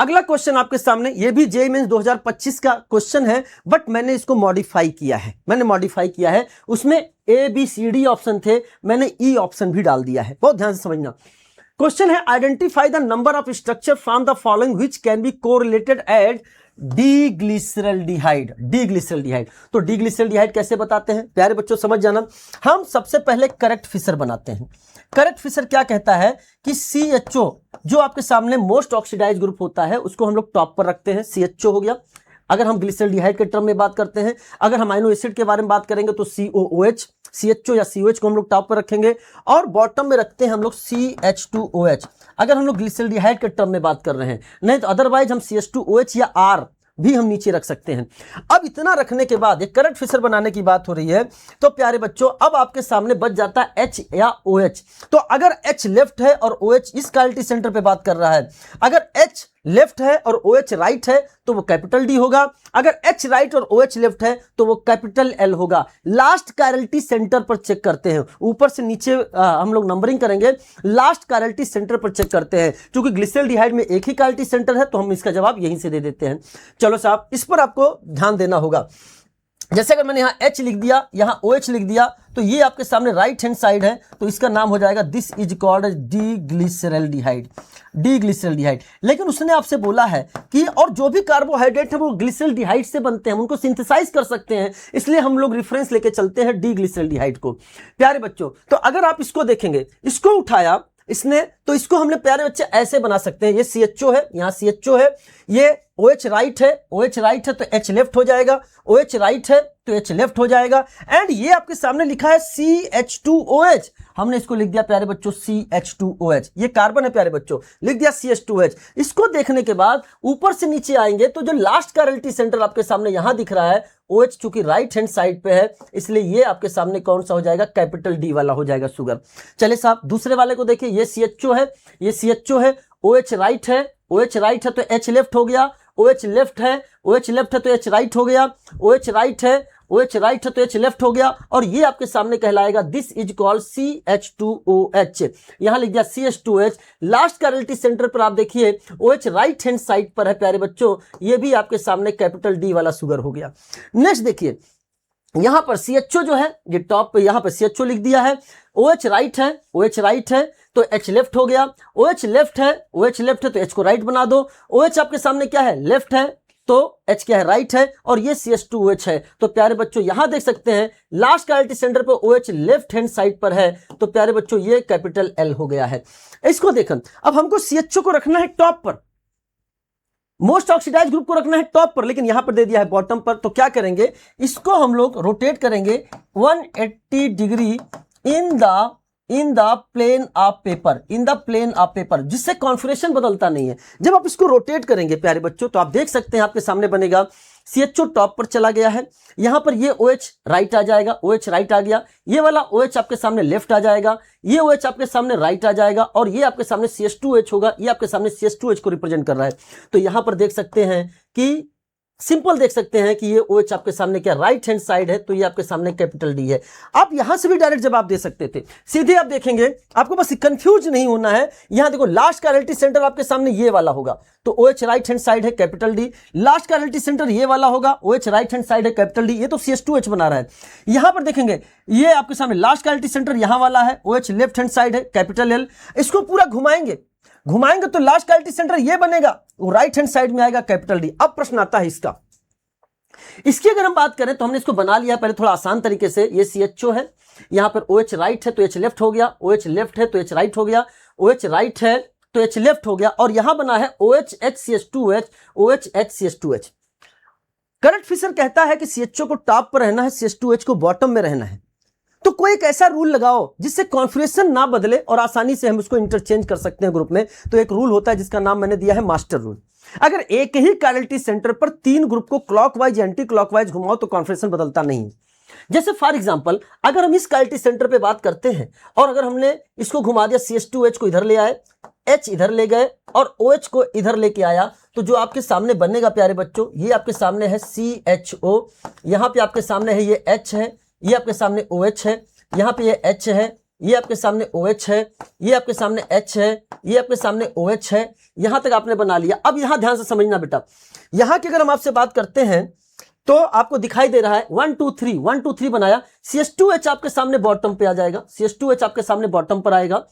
अगला क्वेश्चन आपके सामने, ये भी जेईई मेंस 2025 का क्वेश्चन है, बट मैंने इसको मॉडिफाई किया है। उसमें A B C D option थे, मैंने ई ऑप्शन भी डाल दिया है, बहुत ध्यान से समझना। क्वेश्चन है identify the number of structure from the following which can be correlated as D glyceraldehyde. तो डीग्लिसरल्डिहाइड कैसे बताते हैं प्यारे बच्चों, समझ जाना। हम सबसे पहले करेक्ट फिशर बनाते हैं। करेक्ट फिशर क्या कहता है कि CHO जो आपके सामने मोस्ट ऑक्सीडाइज ग्रुप होता है उसको हम लोग टॉप पर रखते हैं, CHO हो गया। अगर हम ग्लिसरल्डिहाइड के टर्म में बात करते हैं, अगर हम अमीनो एसिड के बारे में बात करेंगे तो COOH, CHO या COH को हम लोग टॉप पर रखेंगे, और बॉटम में रखते हैं हम लोग CH2OH अगर हम लोग ग्लिसरल्डिहाइड के टर्म में बात कर रहे हैं। नहीं तो अदरवाइज हम CH2OH या R भी हम नीचे रख सकते हैं। अब इतना रखने के बाद एक करेक्ट फिशर बनाने की बात हो रही है, तो प्यारे बच्चों अब आपके सामने बच जाता है H या OH। तो अगर H लेफ्ट है और OH इस काइनेटिक सेंटर पे बात कर रहा है, अगर H लेफ्ट है और OH राइट है तो वो कैपिटल D होगा, अगर H राइट और OH लेफ्ट है तो वो कैपिटल L होगा। लास्ट काइनेटिक सेंटर पर चेक करते हैं, ऊपर से नीचे हम लोग नंबरिंग करेंगे, लास्ट काइनेटिक सेंटर पर चेक करते हैं। क्योंकि ग्लिसरल्डिहाइड में एक ही काइनेटिक सेंटर है तो हम इसका जवाब यहीं से दे देते हैं। चलो साहब, इस पर आपको ध्यान देना होगा। जैसे अगर मैंने यहां H लिख दिया, यहां OH लिख दिया, तो ये आपके सामने राइट हैंड साइड है, तो इसका नाम हो जाएगा दिस इज कॉल्ड डीग्लिसरल्डिहाइड। लेकिन उसने आपसे बोला है कि और जो भी कार्बोहाइड्रेट है वो ग्लिसरल्डिहाइड से बनते हैं, उनको सिंथेसाइज कर सकते हैं, इसलिए हम लोग रेफरेंस लेके चलते हैं डीग्लिसरल्डिहाइड को। प्यारे बच्चों, तो अगर आप इसको देखेंगे, इसको उठाया इसने, तो इसको हमने प्यारे बच्चे ऐसे बना सकते हैं। ये CHO है, यहाँ CHO है, ये OH राइट है, तो H लेफ्ट हो जाएगा, OH राइट है तो H लेफ्ट हो जाएगा, एंड ये आपके सामने लिखा है CH2OH, हमने इसको लिख दिया प्यारे बच्चों CH2OH। ये कार्बन है प्यारे बच्चों, लिख दिया CH2OH। इसको देखने के बाद ऊपर से नीचे आएंगे तो जो लास्ट काइनेटिक सेंटर आपके सामने यहां दिख रहा है, OH चूंकि राइट हैंड साइड पे है, इसलिए ये आपके सामने कौन सा हो जाएगा, कैपिटल D वाला हो जाएगा, शुगर। चलिए साहब दूसरे वाले को देखिए, ये CHO है, OH राइट है, तो H लेफ्ट हो गया, OH लेफ्ट है तो H राइट हो गया, OH राइट है तो H लेफ्ट हो गया, और ये आपके सामने कहलाएगा दिस इज कॉल्ड CH2OH। यहां लिख दिया CH2OH। लास्ट काइनेटिक सेंटर पर आप देखिए OH राइट हैंड साइड पर है प्यारे बच्चों, ये भी आपके सामने कैपिटल D वाला शुगर हो गया। नेक्स्ट देखिए, यहां पर CHO जो है ये टॉप पे, यहां पर CHO लिख दिया है, OH राइट है तो H लेफ्ट हो गया, OH लेफ्ट है तो H को राइट बना दो, OH आपके सामने क्या है, लेफ्ट है तो H क्या है, राइट है, और ये CH2OH है। तो प्यारे बच्चों यहां देख सकते हैं लास्ट काइनेटिक सेंटर पर OH लेफ्ट हैंड साइड पर है, तो प्यारे बच्चों ये कैपिटल L हो गया है। इसको देखें, अब हमको CHO को रखना है टॉप पर, मोस्ट ऑक्सीडाइज ग्रुप को रखना है टॉप पर, लेकिन यहां पर दे दिया है बॉटम पर। तो क्या करेंगे, इसको हम लोग रोटेट करेंगे 180 degree in the plane of paper, जिससे कॉन्फिगरेशन बदलता नहीं है। जब आप इसको रोटेट करेंगे प्यारे बच्चों, तो आप देख सकते हैं आपके सामने बनेगा CHO टॉप पर चला गया है, यहां पर ये OH राइट आ जाएगा, OH राइट आ गया, ये वाला OH आपके सामने लेफ्ट आ जाएगा, ये OH आपके सामने राइट आ जाएगा, और ये आपके सामने CH2OH होगा, ये आपके सामने CH2OH को रिप्रेजेंट कर रहा है। तो यहां पर देख सकते हैं कि सिंपल देख सकते हैं कि ये OH आपके सामने क्या राइट हैंड साइड है, तो ये आपके सामने कैपिटल D है। आप यहां से भी डायरेक्ट जवाब दे सकते थे, सीधे आप देखेंगे, आपको बस कंफ्यूज नहीं होना है। यहां देखो लास्ट काइनेटिक सेंटर आपके सामने ये वाला होगा, तो OH राइट हैंड साइड है, capital D। Last kinetic centre ये वाला होगा, OH राइट हैंड साइड है, कैपिटल D। ये तो CH2OH बना रहा है। यहां पर देखेंगे ये आपके सामने लास्ट काइनेटिक सेंटर यहां वाला है, OH लेफ्ट हैंड साइड है, कैपिटल L। इसको पूरा घुमाएंगे तो लास्ट काइनेटिक सेंटर ये बनेगा, वो राइट हैंड साइड में आएगा, कैपिटल D। अब प्रश्न आता है इसकी अगर हम बात करें तो हमने इसको बना लिया पहले थोड़ा आसान तरीके से। ये CHO है, यहां पर OH राइट है तो H लेफ्ट हो गया, OH लेफ्ट है तो H राइट हो गया, OH राइट है तो H लेफ्ट हो गया, और यहां बना है OH H CH2OH। Correct Fisher कहता है कि CHO को टॉप पर रहना है, CH2OH को बॉटम में रहना है। तो कोई एक ऐसा रूल लगाओ जिससे कॉन्फिगरेशन ना बदले और आसानी से हम उसको इंटरचेंज कर सकते हैं ग्रुप में। तो एक रूल होता है जिसका नाम मैंने दिया है मास्टर रूल। अगर एक ही काइनेटिक सेंटर पर तीन ग्रुप को क्लॉकवाइज एंटी क्लॉकवाइज घुमाओ तो कॉन्फिगरेशन बदलता नहीं। जैसे फॉर एग्जांपल अगर हम इस काइनेटिक सेंटर पे बात करते हैं और अगर हमने इसको घुमा दिया, CH2OH को इधर ले आए, H इधर ले गए और OH को इधर लेके आया, तो जो आपके सामने बनेगा प्यारे बच्चों, ये आपके सामने है CHO, यहां पे आपके सामने है ये H है, ये आपके सामने OH है, यहां पे ये H है, ये आपके सामने OH है, ये आपके सामने H है, ये आपके सामने OH है। यहां तक आपने बना लिया। अब यहां ध्यान से समझना बेटा, यहां की अगर हम आपसे बात करते हैं तो आपको दिखाई दे रहा है 1 2 3 1 2 3 बनाया। CH2H आपके सामने बॉटम पे आ जाएगा, CH2H आपके सामने बॉटम पर आएगा।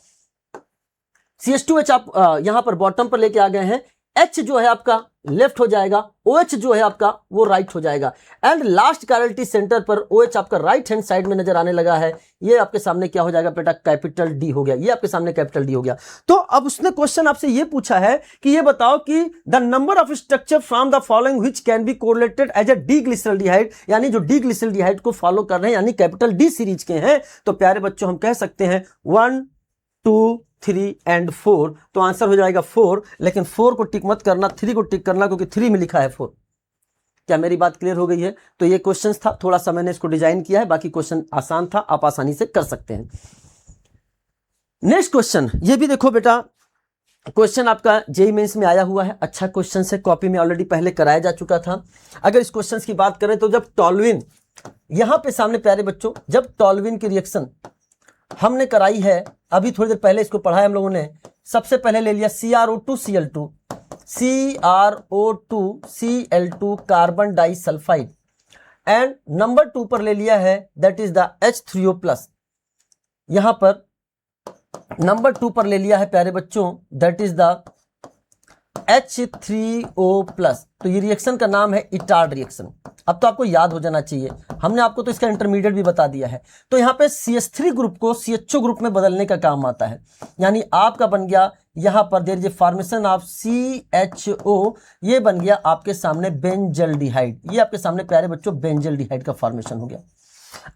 CH2H आप यहां पर बॉटम पर लेके आ गए हैं। H जो है आपका लेफ्ट हो जाएगा, OH जो है आपका वो राइट हो जाएगा। एंड लास्ट कैरलिटी सेंटर पर OH आपका राइट हैंड साइड में नजर आने लगा है। ये आपके सामने क्या हो जाएगा बेटा, कैपिटल D हो गया। ये आपके सामने कैपिटल D हो गया। तो अब उसने क्वेश्चन आपसे ये पूछा है कि ये बताओ कि the number of structure from the following which can be correlated as a D glyceraldehyde, यानी जो डी ग्लिसरॉल्डिहाइड को फॉलो कर रहे हैं, यानी कैपिटल D सीरीज के हैं। तो प्यारे बच्चों हम कह सकते हैं 1 2 3 एंड 4। तो आंसर हो जाएगा 4, लेकिन 4 को टिक मत करना, 3 को टिक करना, क्योंकि 3 में लिखा है 4। क्या मेरी बात क्लियर हो गई है? तो ये क्वेश्चन था, थोड़ा सा मैंने इसको डिजाइन किया है, बाकी क्वेश्चन आसान था, आप आसानी से कर सकते हैं। नेक्स्ट क्वेश्चन, ये भी देखो बेटा, क्वेश्चन आपका जेईई मेंस में आया हुआ है। अच्छा क्वेश्चन से, कॉपी में ऑलरेडी पहले कराया जा चुका था। अगर इस क्वेश्चन की बात करें तो जब टॉल्विन, यहां पे सामने प्यारे बच्चों, जब टॉल्विन की रिएक्शन हमने कराई है, अभी थोड़ी देर पहले इसको पढ़ा है हम लोगों ने। सबसे पहले ले लिया CrO2Cl2, CrO2Cl2 carbon disulphide, and number 2 पर ले लिया है दैट इज द H3O+। यहां पर नंबर 2 पर ले लिया है प्यारे बच्चों दैट इज द H3O+। तो ये रिएक्शन का नाम है इटार्ड रिएक्शन। अब तो आपको याद हो जाना चाहिए, हमने आपको तो इसका इंटरमीडिएट भी बता दिया है। तो यहाँ पे CH3 ग्रुप को CHO ग्रुप में बदलने का काम आता है, यानी आपका बन गया यहाँ पर there is a formation of CHO, ये बन गया आपके सामने बेंजल्डिहाइड। ये आपके सामने प्यारे बच्चों बेंजल्डिहाइड का फॉर्मेशन हो गया।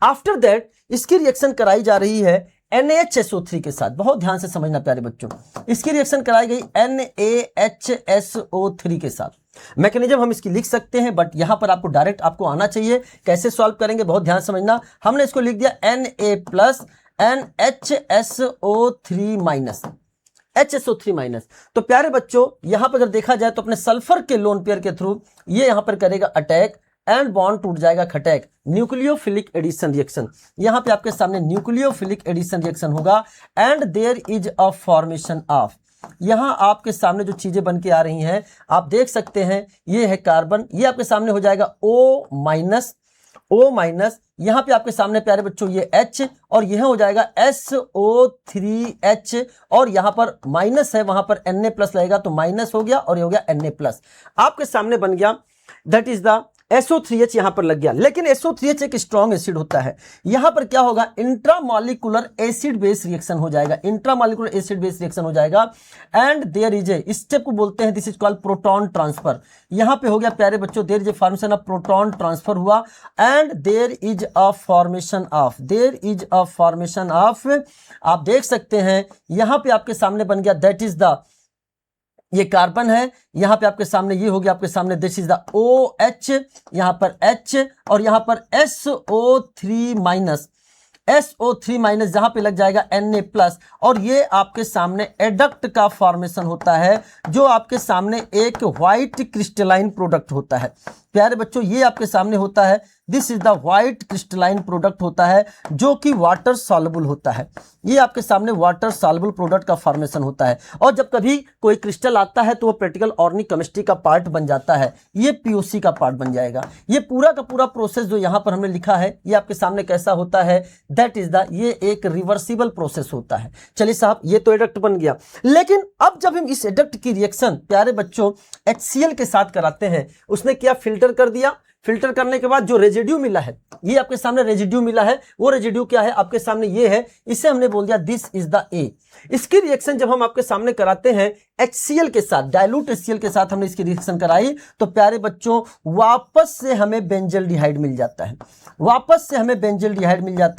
आफ्टर दैट इसकी रिएक्शन कराई जा रही है NaHSO3 के साथ। बहुत ध्यान से समझना प्यारे बच्चों, इसकी रिएक्शन कराई गई NaHSO3 के साथ। मैकेनिज्म हम इसकी लिख सकते हैं, बट यहां पर आपको डायरेक्ट आपको आना चाहिए। कैसे सॉल्व करेंगे बहुत ध्यान समझना। हमने इसको लिख दिया Na+NHSO3-, HSO3-। तो प्यारे बच्चों यहां पर अगर देखा जाए तो अपने सल्फर के लोन पेयर के थ्रू ये यहां पर करेगा अटैक, एंड बॉन्ड टूट जाएगा खटैक, न्यूक्लियोफिलिक एडिशन रिएक्शन। यहां पे आपके सामने न्यूक्लियोफिलिक एडिशन रिएक्शन होगा, and there is a formation of. यहां आपके सामने जो चीजें बन के आ रही हैं आप देख सकते हैं, ये है कार्बन, ये आपके सामने हो जाएगा O-, यहां पे आपके सामने प्यारे बच्चों ये H, और यह हो जाएगा SO3H, और यहां पर माइनस है, वहां पर Na+ लगेगा तो माइनस हो गया, और ये हो गया Na+। आपके सामने बन गया दैट इज द SO3H यहां पर लग गया। लेकिन SO3H एक स्ट्रॉन्ग एसिड होता है, यहां पर क्या होगा, इंट्रामॉलिक्यूलर एसिड बेस रिएक्शन हो जाएगा, इंट्रामॉलिक्यूलर एसिड बेस रिएक्शन हो जाएगा। And there is a step को बोलते हैं, this is called proton transfer. यहां पे हो गया प्यारे बच्चों, there is a formation of proton transfer हुआ, and there is a formation of, आप देख सकते हैं यहां पे आपके सामने बन गया दैट इज द, ये कार्बन है, यहां पे आपके सामने ये हो गया आपके सामने दिस इज द OH, यहां पर H, और यहां पर SO3-, जहां पे लग जाएगा Na+, और ये आपके सामने एडक्ट का फॉर्मेशन होता है, जो आपके सामने एक व्हाइट क्रिस्टलाइन प्रोडक्ट होता है। प्यारे बच्चों ये आपके सामने होता है, this is the white crystalline product होता है, जो कि वाटर सॉल्युबल होता है। ये आपके सामने वाटर सॉल्युबल प्रोडक्ट का फॉर्मेशन होता है, और जब कभी कोई क्रिस्टल आता है तो वो प्रैक्टिकल ऑर्गेनिक केमिस्ट्री का पार्ट बन जाता है, ये POC का पार्ट बन जाएगा। ये पूरा का पूरा प्रोसेस जो यहाँ पर हमने लिखा है, ये आपके सामने कैसा होता है, दैट इज द, ये एक रिवर्सिबल प्रोसेस होता है। चलिए साहब, ये तो एडक्ट बन गया, लेकिन अब जब हम इस एडक्ट की रिएक्शन प्यारे बच्चों HCl के साथ कराते हैं, उसने क्या फिल्टर कर दिया, फिल्टर करने के बाद जो रेजिड्यू मिला है, ये आपके सामने रेजिड्यू मिला है, वो रेजिड्यू क्या है आपके सामने ये है, इसे हमने बोल दिया दिस इज द A। इसकी रिएक्शन जब हम आपके सामने कराते हैं HCl के साथ, डाइल्यूट HCl के साथ हमने इसकी रिएक्शन कराई, तो प्यारे बच्चों वापस से हमें बेंजल्डिहाइड मिल जाता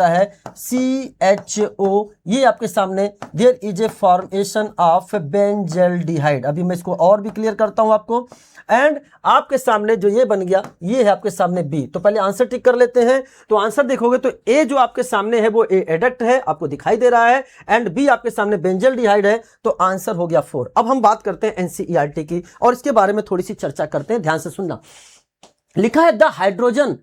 है, CHO। ये आपके सामने there is a formation of benzaldehyde. अभी मैं इसको और भी क्लियर करता हूं आपको, एंड आपके सामने जो ये बन गया, ये है आपके सामने B। तो पहले आंसर टिक कर लेते हैं। तो आंसर देखोगे तो A जो आपके सामने है वो A एडक्ट है, आपको दिखाई दे रहा है, एंड B आपके सामने बेंजल्डिहाइड है, तो आंसर हो गया 4। अब हम बात करते हैं NCERT की, और इसके बारे में थोड़ी सी चर्चा करते हैं, ध्यान से सुनना। लिखा है the hydrogen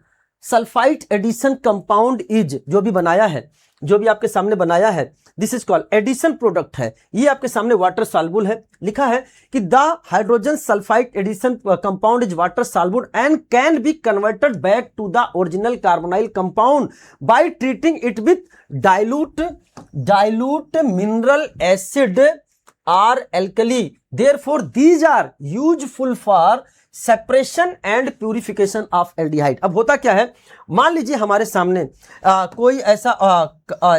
sulphide addition compound is, जो भी बनाया है, जो भी आपके सामने बनाया है, this is called addition product है, ये आपके सामने वाटर सॉल्युबल है। लिखा है कि the hydrogen sulphide addition compound is water soluble and can be converted back to the original carbonyl compound by treating it with dilute mineral acid or alkali, therefore these are useful for separation and purification of aldehyde. अब होता क्या है, मान लीजिए हमारे सामने कोई ऐसा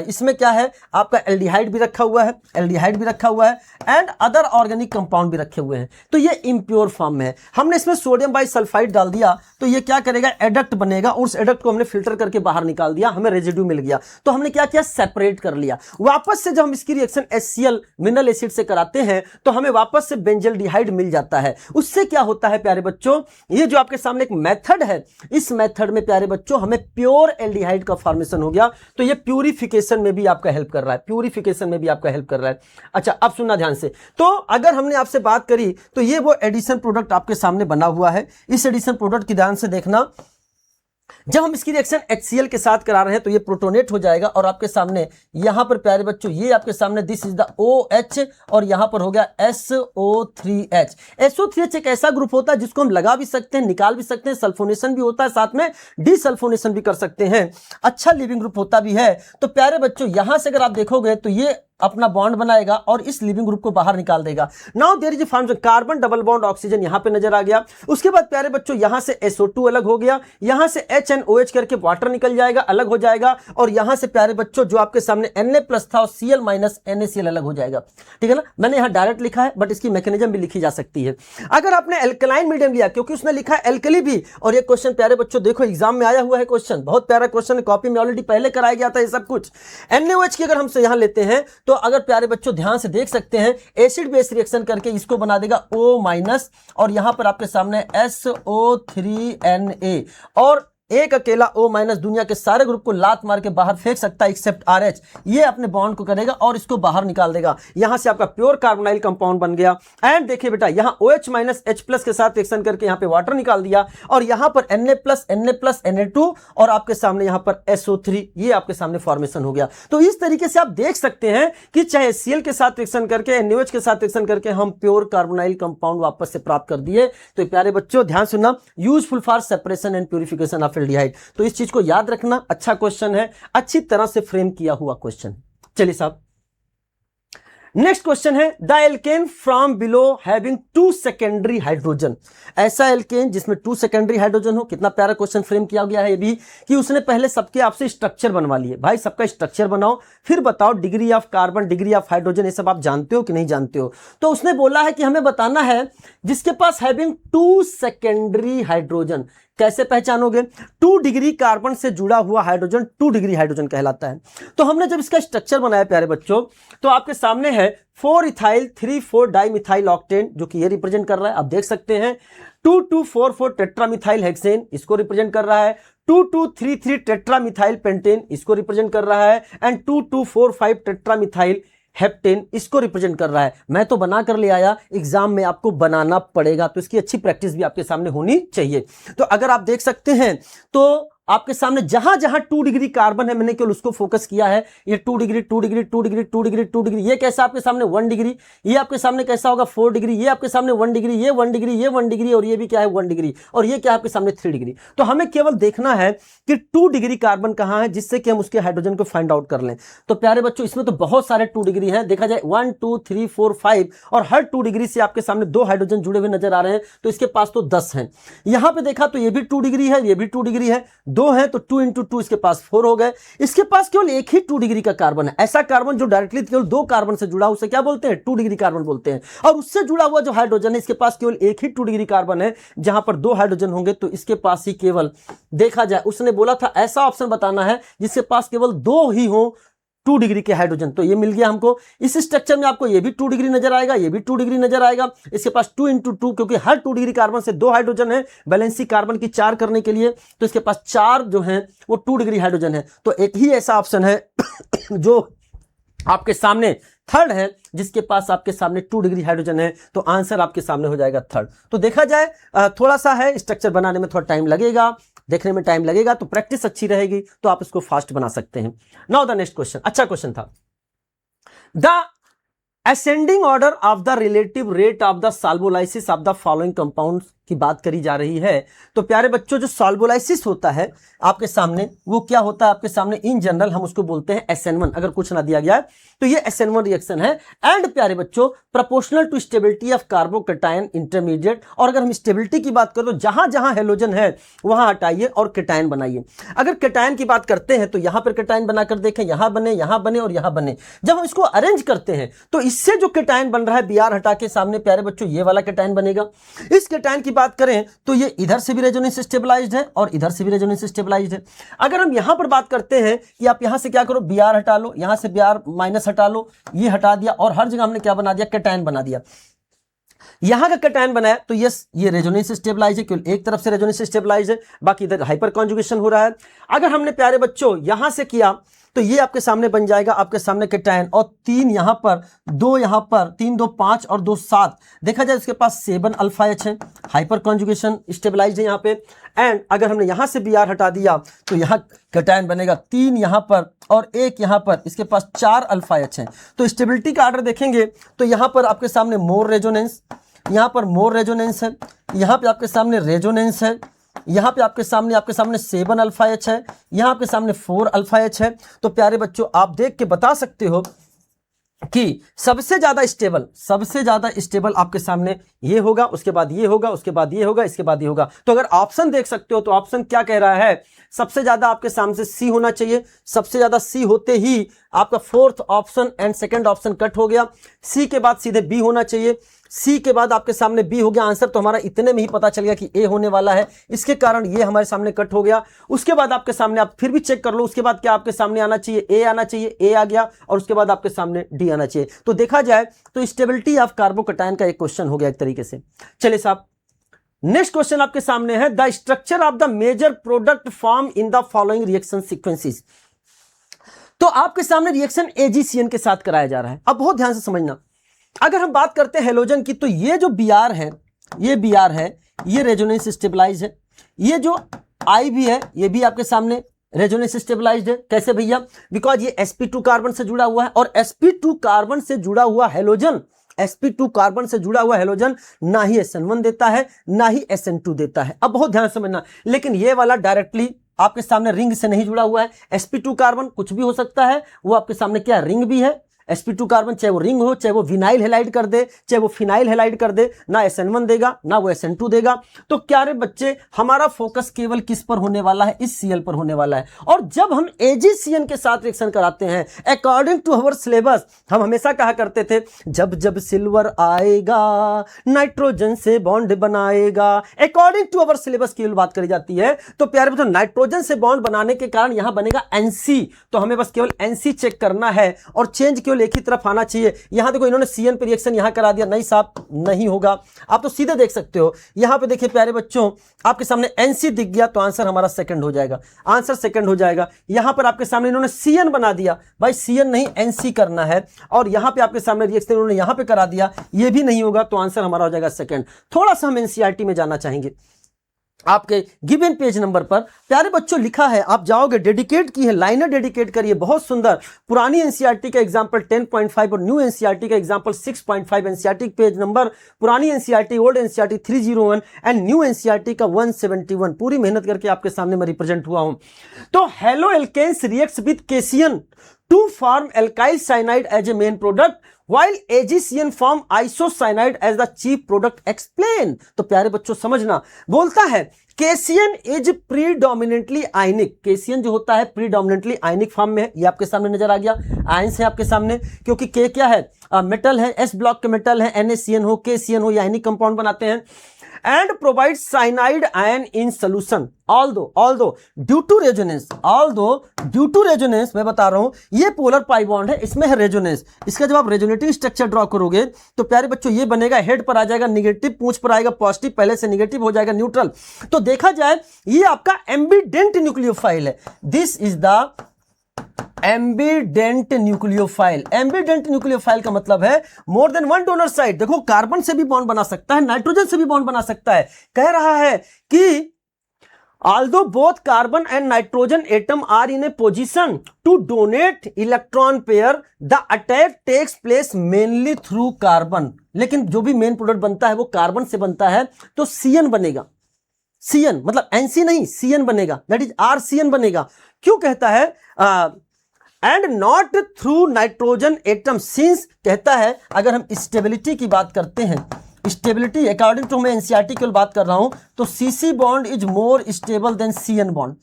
इसमें क्या है, आपका एल्डिहाइड भी रखा हुआ है, एल्डिहाइड भी रखा हुआ है एंड अदर ऑर्गेनिक कंपाउंड भी रखे हुए हैं, तो ये इम्प्योर फॉर्म में है। हमने इसमें सोडियम बाइसल्फाइड डाल दिया तो ये क्या करेगा, एडक्ट बनेगा, और उस एडक्ट को हमने फिल्टर करके बाहर निकाल दिया, हमें रेजिड्यू मिल गया। तो हमने क्या किया, सेपरेट कर लिया। वापस से जब हम इसकी रिएक्शन HCl मिनरल एसिड से कराते हैं तो हमें वापस से बेंजल्डिहाइड मिल जाता है। उससे क्या होता है प्यारे बच्चों, ये जो आपके सामने एक मेथड है, इस मेथड में प्यारे बच्चों हमें प्योर एल्डिहाइड का फॉर्मेशन हो गया। तो ये प्यूरिफिकेशन में भी आपका हेल्प कर रहा है, प्यूरिफिकेशन में भी आपका हेल्प कर रहा है। अच्छा, अब सुनना ध्यान से। तो अगर हमने आपसे बात करी तो ये वो एडिशन प्रोडक्ट आपके सामने बना हुआ है। इस एडिशन प्रोडक्ट की ध्यान से देखना, जब हम इसकी रिएक्शन HCl के साथ करा रहे हैं तो ये प्रोटोनेट हो जाएगा और आपके सामने यहां पर प्यारे बच्चों ये आपके सामने दिस इज द OH और यहां पर हो गया SO3H। SO3H एक ऐसा ग्रुप होता है जिसको हम लगा भी सकते हैं, निकाल भी सकते हैं, सल्फोनेशन भी होता है, साथ में डीसल्फोनेशन भी कर सकते हैं। अच्छा लिविंग ग्रुप होता भी है। तो प्यारे बच्चों यहां से अगर आप देखोगे तो ये अपना बॉन्ड बनाएगा और इस लिविंग ग्रुप को बाहर निकाल देगा। Now there is a formation, carbon double bond oxygen यहां पे नजर आ गया। उसके बाद प्यारे बच्चों यहां से SO2 अलग हो गया, यहां से HNOH करके वाटर निकल जाएगा, अलग हो जाएगा, और यहां से प्यारे बच्चों जो आपके सामने Na+ था और Cl- NaCl अलग हो जाएगा। ठीक है ना, मैंने यहां डायरेक्ट लिखा है बट इसकी मैकेनिज्म भी लिखी जा सकती है। अगर आपने एल्कलाइन मीडियम लिया, क्योंकि उसने लिखा है एल्कली भी, और ये क्वेश्चन प्यारे बच्चों देखो एग्जाम में आया हुआ है क्वेश्चन, बहुत प्यारा क्वेश्चन है, कॉपी में ऑलरेडी पहले कराया गया था ये सब कुछ। NaOH की अगर हम यहां लेते हैं तो अगर प्यारे बच्चों ध्यान से देख सकते हैं, एसिड बेस रिएक्शन करके इसको बना देगा O- और यहां पर आपके सामने SO3Na, और एक अकेला O- दुनिया के सारे ग्रुप को लात मार के बाहर फेंक सकता है एक्सेप्ट RH। ये अपने बॉन्ड को करेगा और इसको बाहर निकाल देगा। यहां से आपका प्योर कार्बोनाइल कंपाउंड बन गया। एंड देखिए बेटा, यहां OH- H+ के साथ रिएक्शन करके यहां पे वाटर निकाल दिया, और यहां पर Na+, Na2 और आपके सामने यहां पर SO3, ये आपके सामने फॉर्मेशन हो गया। तो इस तरीके से आप देख सकते हैं कि चाहे Cl के साथ रिएक्शन करके, NaOH के साथ रिएक्शन करके हम प्योर कार्बोनाइल कंपाउंड वापस से प्राप्त कर दिए। तो प्यारे बच्चों ध्यान सुनना, useful for separation and purification of aldehyde. तो इस चीज को याद रखना, अच्छा क्वेश्चन है, अच्छी तरह से फ्रेम किया हुआ क्वेश्चन। चलिए साहब, नेक्स्ट क्वेश्चन है, the alkene from below having 2 secondary hydrogen. ऐसा एल्केन जिसमें 2 सेकेंडरी हाइड्रोजन हो। कितना प्यारा क्वेश्चन फ्रेम किया गया है ये भी, कि उसने पहले सबके आपसे स्ट्रक्चर बनवा लिए। भाई सबका स्ट्रक्चर बनाओ, फिर बताओ degree of carbon, degree of hydrogen, ये सब आप जानते हो कि नहीं जानते हो। तो उसने बोला है कि हमें बताना है जिसके पास हैविंग 2 सेकेंडरी हाइड्रोजन। कैसे पहचानोगे? 2 डिग्री कार्बन से जुड़ा हुआ हाइड्रोजन 2 डिग्री हाइड्रोजन कहलाता है। तो हमने जब इसका स्ट्रक्चर बनाया प्यारे बच्चों, तो आपके सामने है 4 इथाइल 3,4 डाइमिथाइल ऑक्टेन, जो कि ये रिप्रेजेंट कर रहा है, आप देख सकते हैं। 2,2,4,4 टेट्रामिथाइल हेक्सेन, इसको रिप्रेजेंट कर रहा है। 2,2,3,3 टेट्रामिथाइल पेंटेन, इसको रिप्रेजेंट कर रहा है। एंड 2,2,4,5 टेट्रामिथाइल हेप्टेन, इसको रिप्रेजेंट कर रहा है। मैं तो बना कर ले आया, एग्जाम में आपको बनाना पड़ेगा, तो इसकी अच्छी प्रैक्टिस भी आपके सामने होनी चाहिए। तो अगर आप देख सकते हैं तो आपके सामने जहां जहां 2 डिग्री कार्बन है, मैंने केवल उसको फोकस किया है। ये 2 degree 2 degree 2 degree 2 degree 2 degree, ये कैसा आपके सामने 1 डिग्री, ये आपके सामने कैसा होगा 4 डिग्री, ये आपके सामने 1 डिग्री, ये 1 डिग्री, ये 1 डिग्री, और ये भी क्या है 1 डिग्री, और ये क्या है आपके सामने 3 डिग्री। तो हमें केवल देखना है कि 2 डिग्री कार्बन कहां है, जिससे कि हम उसके हाइड्रोजन को फाइंड आउट कर लें। तो प्यारे बच्चों इसमें तो बहुत सारे 2 डिग्री हैं, देखा जाए 1 2 3 4 5, और हर 2 डिग्री से आपके सामने 2 हाइड्रोजन जुड़े हुए नजर आ रहे हैं। तो इसके पास तो 10 हैं। यहां पे देखा तो ये भी 2 डिग्री है, ये भी 2 डिग्री है, 2 है तो 2 × 2 इसके पास 4 हो गए। इसके पास केवल एक ही 2 डिग्री का कार्बन है। ऐसा कार्बन जो डायरेक्टली केवल 2 कार्बन से जुड़ा, उसे क्या बोलते हैं 2 डिग्री कार्बन बोलते हैं। और उससे जुड़ा हुआ जो हाइड्रोजन है, इसके पास केवल एक ही 2 डिग्री कार्बन है, जहां पर 2 हाइड्रोजन होंगे। तो इसके पास ही केवल, देखा जाए उसने बोला था ऐसा ऑप्शन बताना है जिसके पास केवल 2 ही हो 2 डिग्री के हाइड्रोजन। तो ये मिल गया हमको। इस स्ट्रक्चर में आपको ये भी 2 डिग्री नजर आएगा, ये भी 2 डिग्री नजर आएगा। इसके पास 2 × 2, क्योंकि हर 2 डिग्री कार्बन से 2 हाइड्रोजन है, बैलेंसी कार्बन की 4 करने के लिए। तो इसके पास 4 जो हैं वो 2 डिग्री हाइड्रोजन है। तो एक ही ऐसा ऑप्शन है जो आपके सामने थर्ड है जिसके पास आपके सामने 2 डिग्री हाइड्रोजन है, तो आंसर आपके सामने हो जाएगा थर्ड। तो देखा जाए थोड़ा सा है स्ट्रक्चर बनाने में थोड़ा टाइम लगेगा, देखने में टाइम लगेगा, तो प्रैक्टिस अच्छी रहेगी तो आप इसको फास्ट बना सकते हैं। नाउ द नेक्स्ट क्वेश्चन, अच्छा क्वेश्चन था। The ascending order of the relative rate of the solvolysis of the following compounds की बात करी जा रही है। तो प्यारे बच्चों, जो सॉल्वोलाइसिस होता है आपके सामने, वो क्या होता है आपके सामने, इन जनरल हम उसको बोलते हैं SN1। अगर कुछ ना दिया गया है तो ये SN1 रिएक्शन है। एंड प्यारे बच्चों, proportional to stability of carbocation intermediate. और अगर हम स्टेबिलिटी की बात करें तो जहां जहां हेलोजन है वहां हटाइए और कैटायन बनाइए। अगर कैटायन की बात करते हैं तो यहां पर कैटायन बनाकर देखें, यहां बने और यहां बने। जब हम इसको अरेंज करते हैं तो इससे जो कैटायन बन रहा है Br हटा के सामने, प्यारे बच्चों ये वाला कैटायन बनेगा। इस कैटायन की बात करें तो ये इधर से भी रेजोनेंस स्टेबलाइज्ड है और इधर से भी रेजोनेंस स्टेबलाइज्ड है। अगर हम यहां पर बात करते हैं कि आप यहां से क्या करो, Br हटा लो, यहां से Br माइनस हटा लो, ये हटा दिया और हर जगह हमने क्या बना दिया, कैटायन बना दिया। यहां का कैटायन बनाया तो ये रेजोनेंस स्टेबलाइज है, केवल एक तरफ से रेजोनेंस स्टेबलाइज है, बाकी इधर हाइपर कॉन्जुगेशन हो रहा है। अगर हमने प्यारे बच्चों यहां से किया तो ये आपके सामने बन जाएगा, आपके सामने कैटायन, और 3 यहां पर, 2 यहां पर, 3 2 5 और 2 7। देखा जाए इसके पास 7 अल्फा H है, हाइपर कॉन्जुगेशन स्टेबलाइज्ड है यहां पे। एंड अगर हमने यहां से Br हटा दिया तो यहां कैटायन बनेगा 3 यहां पर और 1 यहां पर, इसके पास 4 अल्फा H है। तो स्टेबिलिटी का ऑर्डर देखेंगे तो यहां पर आपके सामने मोर रेजोनेंस, यहां पर मोर रेजोनेंस है, यहां पे आपके सामने रेजोनेंस है, यहां पे आपके सामने 7 अल्फा H है, यहां आपके सामने 4 अल्फा H है। तो प्यारे बच्चों, आप देख के बता सकते हो कि सबसे ज्यादा स्टेबल आपके सामने ये होगा, उसके बाद ये होगा, उसके बाद ये होगा, इसके बाद ये होगा। तो अगर ऑप्शन देख सकते हो तो ऑप्शन क्या कह रहा है, सबसे ज्यादा आपके सामने C होना चाहिए। सबसे ज्यादा C होते ही आपका fourth option and second option cut हो गया। C के बाद सीधे B होना चाहिए, C के बाद आपके सामने B हो गया। आंसर तो हमारा इतने में ही पता चल गया कि A होने वाला है, इसके कारण ये हमारे सामने कट हो गया। उसके बाद आपके सामने, आप फिर भी चेक कर लो, उसके बाद क्या आपके सामने आना चाहिए, A आना चाहिए, A आ गया, और उसके बाद आपके सामने D आना चाहिए। तो देखा जाए तो स्टेबिलिटी ऑफ कार्बोकैटायन का एक क्वेश्चन हो गया एक तरीके से। चलिए साहब, नेक्स्ट क्वेश्चन आपके सामने है, the structure of the major product form in the following reaction sequences. तो आपके सामने रिएक्शन AgCN के साथ कराया जा रहा है। अब बहुत ध्यान से समझना, अगर हम बात करते हैं हेलोजन की तो ये जो Br है, ये रेजोनेंस स्टेबलाइज है। ये जो I भी है ये भी आपके सामने रेजोनेंस स्टेबलाइज्ड है। कैसे भैया? बिकॉज ये sp2 कार्बन से जुड़ा हुआ है, और sp2 कार्बन से जुड़ा हुआ हेलोजन ना ही SN1 देता है ना ही SN2 देता है। अब बहुत ध्यान समझना, लेकिन ये वाला डायरेक्टली आपके सामने रिंग से नहीं जुड़ा हुआ है। sp2 कार्बन कुछ भी हो सकता है, वो आपके सामने क्या रिंग भी है। sp2 कार्बन चाहे वो रिंग हो, चाहे वो विनाइल हेलाइड कर दे, चाहे वो फिनाइल हेलाइड कर दे, ना SN1 देगा ना वो SN2 देगा। तो क्या रे बच्चे, हमारा फोकस केवल किस पर होने वाला है, इस Cl पर होने वाला है। और जब हम AgCN के साथ रिएक्शन कराते हैं, अकॉर्डिंग टू अवर सिलेबस, हम हमेशा कहा करते थे जब जब सिल्वर आएगा नाइट्रोजन से बॉन्ड बनाएगा। अकॉर्डिंग टू अवर सिलेबस केवल बात करी जाती है। तो प्यारे बच्चों, नाइट्रोजन से बॉन्ड बनाने के कारण यहां बनेगा NC, तो हमें बस केवल NC चेक करना है और चेंज केवल एक ही तरफ आना चाहिए। यहां देखो इन्होंने CN पे रिएक्शन यहां करा दिया, नहीं साहब नहीं होगा। आप तो सीधे देख सकते हो, यहां पे देखिए प्यारे बच्चों, आपके सामने NC दिख गया तो आंसर हमारा सेकंड हो जाएगा, आंसर सेकंड हो जाएगा। यहां पर आपके सामने इन्होंने CN बना दिया, भाई CN नहीं NC करना है, और यहां पे आपके सामने रिएक्शन इन्होंने यहां पे करा दिया, ये भी नहीं होगा, तो आंसर हमारा हो जाएगा सेकंड। थोड़ा सा हम NCERT में जाना चाहेंगे। आपके गिवन पेज नंबर पर प्यारे बच्चों लिखा है, आप जाओगे, डेडिकेट की है, लाइनर डेडिकेट करिए, बहुत सुंदर। पुरानी एनसीईआरटी का एग्जांपल 10.5 और न्यू एनसीईआरटी का एग्जांपल 6.5। एनसीईआरटी पेज नंबर, पुरानी NCERT, old NCERT 301 and new NCERT का 171। पूरी मेहनत करके आपके सामने मैं रिप्रेजेंट हुआ हूं। तो haloalkanes reacts with KCN to form alkyl cyanide as a main product, while AgCN form isocyanide as the chief product, explain। तो प्यारे बच्चों समझना, बोलता है KCN is predominantly ionic। KCN जो होता है predominantly ionic फॉर्म में है, ये आपके सामने नजर आ गया, आयंस है आपके सामने, क्योंकि K क्या है, मेटल है, S ब्लॉक के मेटल है, NaCN हो, KCN हो, ये आयनिक कंपाउंड बनाते हैं। And provides cyanide ion in solution, although due to resonance, मैं बता रहा हूं, ये पोलर पाई बॉन्ड है, इसमें है रेजोनेंस। इसका जब आप रेजोनेटिव स्ट्रक्चर ड्रॉ करोगे तो प्यारे बच्चों ये बनेगा, हेड पर आ जाएगा निगेटिव, पूंछ पर आएगा पॉजिटिव, पहले से निगेटिव हो जाएगा न्यूट्रल। तो देखा जाए ये आपका एम्बिडेंट न्यूक्लियोफाइल है। This is the ambient nucleophile. Ambient nucleophile का मतलब है more than one donor site. देखो कार्बन से भी बॉन्ड बना सकता है, नाइट्रोजन से भी बॉन्ड बना सकता है। कह रहा है कि although both carbon and nitrogen atom are in a position to donate electron pair, the attack takes place mainly through carbon। लेकिन जो भी मेन प्रोडक्ट बनता है वो कार्बन से बनता है, तो CN बनेगा। CN मतलब NC नहीं, CN बनेगा, दैट इज RCN बनेगा। क्यों कहता है and not through nitrogen atom, since कहता है अगर हम स्टेबिलिटी की बात करते हैं, स्टेबिलिटी अकॉर्डिंग टू मैं एनसीईआरटी केवल बात कर रहा हूं, तो CC bond is more stable then CN bond,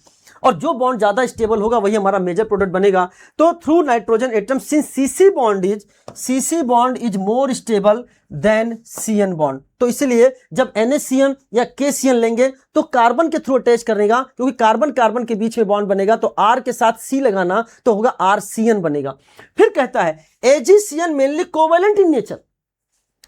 और जो बॉन्ड ज्यादा स्टेबल होगा वही हमारा मेजर प्रोडक्ट बनेगा। तो through nitrogen atom since CC bond is more stable then CN bond, तो इसलिए जब NaCN या KCN लेंगे तो कार्बन के थ्रू अटैच करेगा, क्योंकि कार्बन कार्बन के बीच में बॉन्ड बनेगा, तो R के साथ C लगाना तो होगा RCN बनेगा। फिर कहता है AgCN mainly covalent in nature.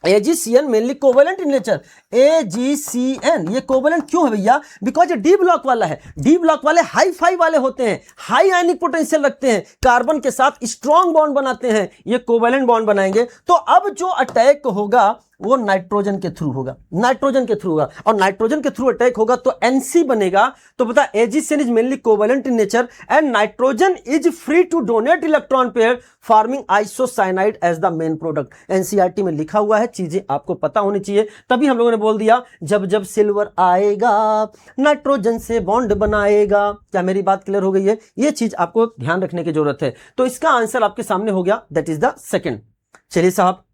AgCN mainly covalent in nature. AgCN ये कोवेलेंट क्यों है भैया? बिकॉज ये डी ब्लॉक वाला है। डी ब्लॉक वाले हाई फाई वाले होते हैं, हाई आयनिक पोटेंशियल रखते हैं, कार्बन के साथ स्ट्रॉन्ग बॉन्ड बनाते हैं, ये कोवेलेंट बॉन्ड बनाएंगे। तो अब जो अटैक होगा वो नाइट्रोजन के थ्रू होगा, नाइट्रोजन के थ्रू होगा, और नाइट्रोजन के थ्रू अटैक होगा तो NC बनेगा। तो पता AgCN is mainly covalent in nature and nitrogen is free to donate electron pair forming isocyanide as the main product. NCERT में लिखा हुआ है, चीजें आपको पता होनी चाहिए, तभी हम लोगों ने बोल दिया जब जब सिल्वर आएगा नाइट्रोजन से बॉन्ड बनाएगा। क्या मेरी बात क्लियर हो गई है? ये चीज आपको ध्यान रखने की जरूरत है। तो इसका आंसर आपके सामने हो गया, दैट इज द सेकंड। चलिए साहब